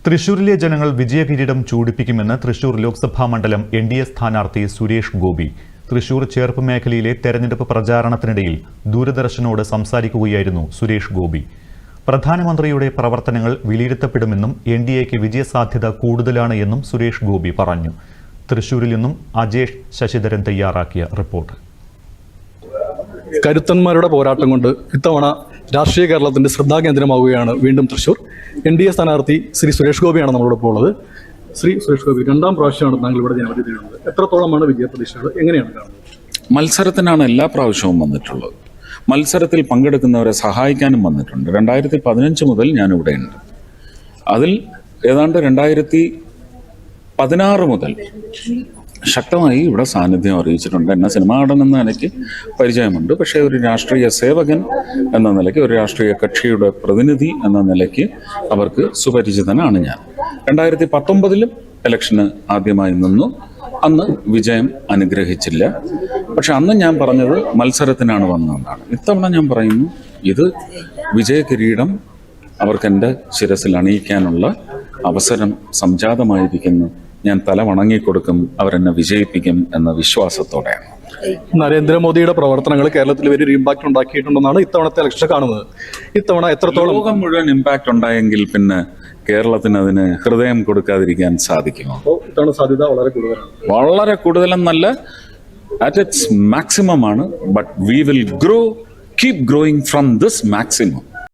തൃശൂരിലെ ജനങ്ങൾ വിജയകിരീടം ചൂടിപ്പിക്കുമെന്ന് തൃശൂർ ലോക്സഭാ മണ്ഡലം NDA സ്ഥാനാർത്ഥി സുരേഷ് ഗോപി. തൃശൂർ ചേർപ്പ് മേഖലയിലെ തെരഞ്ഞെടുപ്പ് പ്രചാരണത്തിനിടയിൽ ദൂരദർശനോട് സംസാരിക്കുകയായിരുന്നു സുരേഷ് ഗോപി. പ്രധാനമന്ത്രിയുടെ പ്രവർത്തനങ്ങൾ വിലയിരുത്തപ്പെടുമെന്നും NDAക്ക് വിജയസാധ്യത കൂടുതലാണ് എന്നും സുരേഷ് ഗോപി പറഞ്ഞു. തൃശൂരിൽ നിന്നും അജേഷ് ശശിധരൻ തയ്യാറാക്കിയ റിപ്പോർട്ട്. കരുത്തന്മാരുടെ പോരാട്ടം കൊണ്ട് ഇത്തവണ രാഷ്ട്രീയ കേരളത്തിന്റെ ശ്രദ്ധാകേന്ദ്രമാവുകയാണ് വീണ്ടും തൃശൂർ. NDA സ്ഥാനാർത്ഥി ശ്രീ സുരേഷ് ഗോപിയാണ് നമ്മളോടൊപ്പം ഉള്ളത്. ശ്രീ സുരേഷ് ഗോപി, രണ്ടാം പ്രാവശ്യമാണ് താങ്കൾ ഇവിടെ ജനവിധി നേടുന്നത്. എത്രത്തോളമാണ് വിജയപ്രതീക്ഷകൾ? എങ്ങനെയാണ് കാണുന്നത്? മത്സരത്തിനാണ് എല്ലാ പ്രാവശ്യവും വന്നിട്ടുള്ളത്. മത്സരത്തിൽ പങ്കെടുക്കുന്നവരെ സഹായിക്കാനും വന്നിട്ടുണ്ട്. 2015 മുതൽ ഞാനിവിടെയുണ്ട്. അതിൽ ഏതാണ്ട് 2016 മുതൽ ശക്തമായി ഇവിടെ സാന്നിധ്യം അറിയിച്ചിട്ടുണ്ട്. എന്നെ സിനിമാ നടൻ എന്ന നിലയ്ക്ക് പരിചയമുണ്ട്. പക്ഷേ ഒരു രാഷ്ട്രീയ സേവകൻ എന്ന നിലയ്ക്ക്, ഒരു രാഷ്ട്രീയ കക്ഷിയുടെ പ്രതിനിധി എന്ന നിലയ്ക്ക് അവർക്ക് സുപരിചിതനാണ് ഞാൻ. 2019 ഇലക്ഷന് ആദ്യമായി നിന്നു. അന്ന് വിജയം അനുഗ്രഹിച്ചില്ല. പക്ഷെ അന്ന് ഞാൻ പറഞ്ഞത് മത്സരത്തിനാണ് വന്നതെന്നാണ്. ഇത്തവണ ഞാൻ പറയുന്നു, ഇത് വിജയകിരീടം അവർക്ക് എൻ്റെ ശിരസിൽ അണിയിക്കാനുള്ള അവസരം സംജാതമായിരിക്കുന്നു. ഞാൻ തല വണങ്ങിക്കൊടുക്കും, അവരെന്നെ വിജയിപ്പിക്കും എന്ന വിശ്വാസത്തോടെയാണ്. നരേന്ദ്രമോദിയുടെ പ്രവർത്തനങ്ങൾ കേരളത്തിൽ വലിയൊരു ഇമ്പാക്ട് ഉണ്ടാക്കിയിട്ടുണ്ടെന്നാണ് ഇത്തവണത്തെ ഇലക്ഷൻ കാണുന്നത്. ഇത്തവണ എത്രത്തോളം ലോകം മുഴുവൻ ഇമ്പാക്ട് ഉണ്ടായെങ്കിൽ പിന്നെ കേരളത്തിന് അതിന് ഹൃദയം കൊടുക്കാതിരിക്കാൻ സാധിക്കുമോ? ഇത്തവണ സാധ്യത വളരെ കൂടുതലാണ്. വളരെ കൂടുതലെന്നല്ല, അറ്റ് ഇറ്റ്സ് മാക്സിമം ആണ്. But we will keep growing from this maximum.